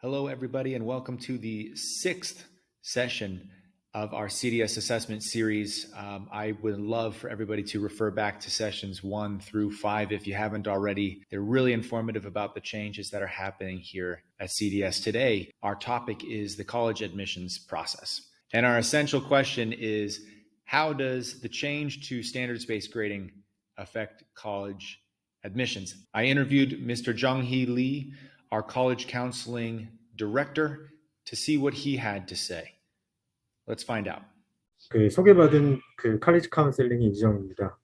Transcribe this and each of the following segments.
Hello, everybody, and welcome to the sixth session of our CDS assessment series. I would love for everybody to refer back to sessions 1 through 5 if you haven't already. They're really informative about the changes that are happening here at CDS today. Our topic is the college admissions process. And our essential question is, how does the change to standards-based grading affect college admissions? I interviewed Mr. Jung-hee Lee, our college counseling director, to see what he had to say. Let's find out. 소개받은 칼리지 카운셀링의 이정입니다.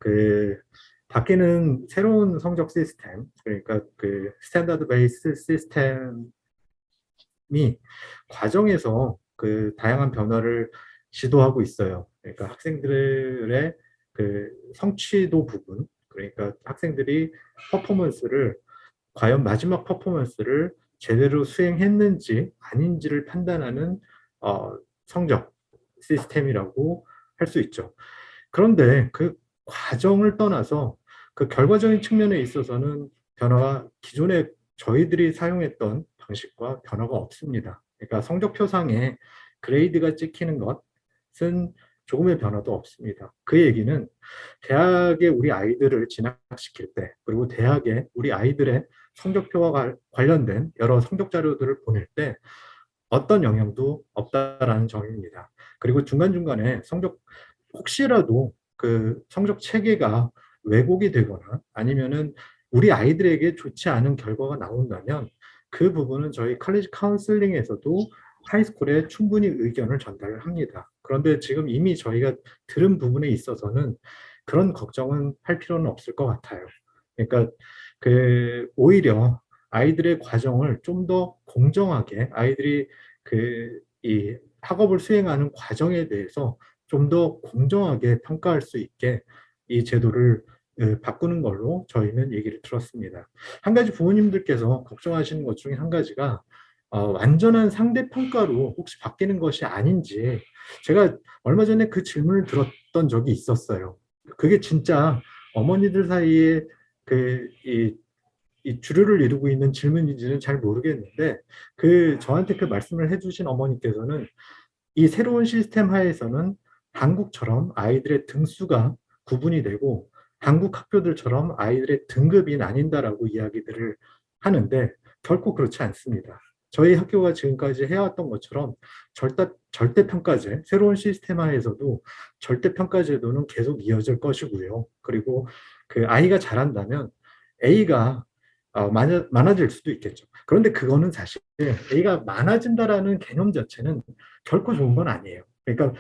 바뀌는 새로운 성적 시스템, 그러니까 스탠다드 베이스 시스템이 과정에서 다양한 변화를 시도하고 있어요. 그러니까 학생들의 성취도 부분, 그러니까 학생들이 과연 마지막 퍼포먼스를 제대로 수행했는지 아닌지를 판단하는 성적 시스템이라고 할 수 있죠. 그런데 그 과정을 떠나서 그 결과적인 측면에 있어서는 기존에 저희들이 사용했던 방식과 변화가 없습니다. 그러니까 성적표상에 그레이드가 찍히는 것은 조금의 변화도 없습니다. 그 얘기는 대학에 우리 아이들을 진학시킬 때, 그리고 대학에 우리 아이들의 성적표와 관련된 여러 성적 자료들을 보낼 때 어떤 영향도 없다라는 점입니다. 그리고 중간중간에 혹시라도 성적 체계가 왜곡이 되거나 아니면은 우리 아이들에게 좋지 않은 결과가 나온다면 그 부분은 저희 칼리지 카운슬링에서도 하이스쿨에 충분히 의견을 전달을 합니다. 그런데 지금 이미 저희가 들은 부분에 있어서는 그런 걱정은 할 필요는 없을 것 같아요. 그러니까 오히려 아이들의 과정을 좀 더 공정하게, 아이들이 이 학업을 수행하는 과정에 대해서 좀 더 공정하게 평가할 수 있게 이 제도를 바꾸는 걸로 저희는 얘기를 들었습니다. 한 가지 부모님들께서 걱정하시는 것 중에 한 가지가 완전한 상대평가로 혹시 바뀌는 것이 아닌지, 제가 얼마 전에 그 질문을 들었던 적이 있었어요. 그게 진짜 어머니들 사이에 이 주류를 이루고 있는 질문인지는 잘 모르겠는데, 저한테 말씀을 해주신 어머니께서는 이 새로운 시스템 하에서는 한국처럼 아이들의 등수가 구분이 되고 한국 학교들처럼 아이들의 등급이 나뉜다라고 이야기들을 하는데, 결코 그렇지 않습니다. 저희 학교가 지금까지 해왔던 것처럼 절대평가제, 새로운 시스템 하에서도 절대평가제도는 계속 이어질 것이고요. 그리고 아이가 잘한다면 A가 많아질 수도 있겠죠. 그런데 그거는 사실 A가 많아진다라는 개념 자체는 결코 좋은 건 아니에요. 그러니까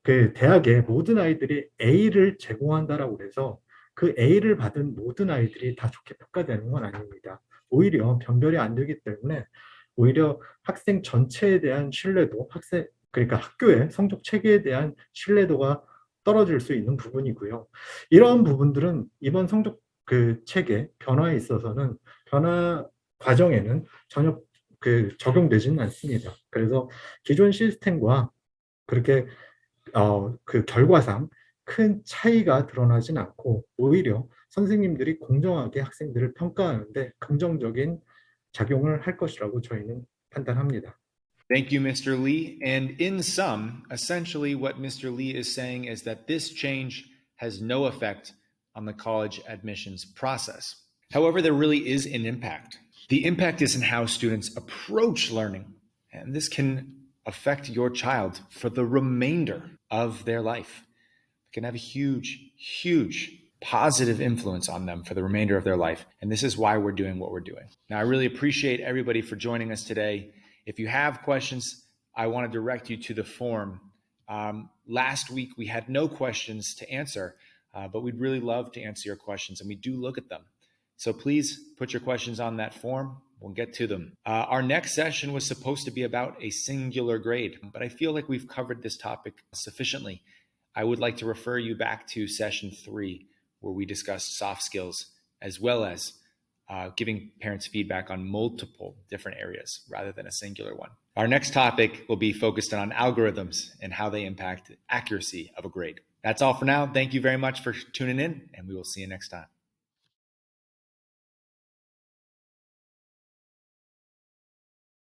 대학에 모든 아이들이 A를 제공한다라고 해서 그 A를 받은 모든 아이들이 다 좋게 평가되는 건 아닙니다. 오히려 변별이 안 되기 때문에 오히려 학생 전체에 대한 신뢰도, 그러니까 학교의 성적 체계에 대한 신뢰도가 떨어질 수 있는 부분이고요. 이러한 부분들은 이번 성적 체계 변화에 있어서는 변화 과정에는 전혀 적용되지는 않습니다. 그래서 기존 시스템과 그렇게 결과상 큰 차이가 드러나진 않고 오히려 선생님들이 공정하게 학생들을 평가하는데 긍정적인 작용을 할 것이라고 저희는 판단합니다. Thank you, Mr. Lee. And in sum, essentially what Mr. Lee is saying is that this change has no effect on the college admissions process. However, there really is an impact. The impact is in how students approach learning, and this can affect your child for the remainder of their life. It can have a huge, huge positive influence on them for the remainder of their life. And this is why we're doing what we're doing. Now, I really appreciate everybody for joining us today. If you have questions, I want to direct you to the form. Last week, we had no questions to answer, but we'd really love to answer your questions, and we do look at them. So please put your questions on that form. We'll get to them. Our next session was supposed to be about a singular grade, but I feel like we've covered this topic sufficiently. I would like to refer you back to session 3, where we discussed soft skills, as well as giving parents feedback on multiple different areas rather than a singular one. Our next topic will be focused on algorithms and how they impact the accuracy of a grade. That's all for now. Thank you very much for tuning in, and we will see you next time.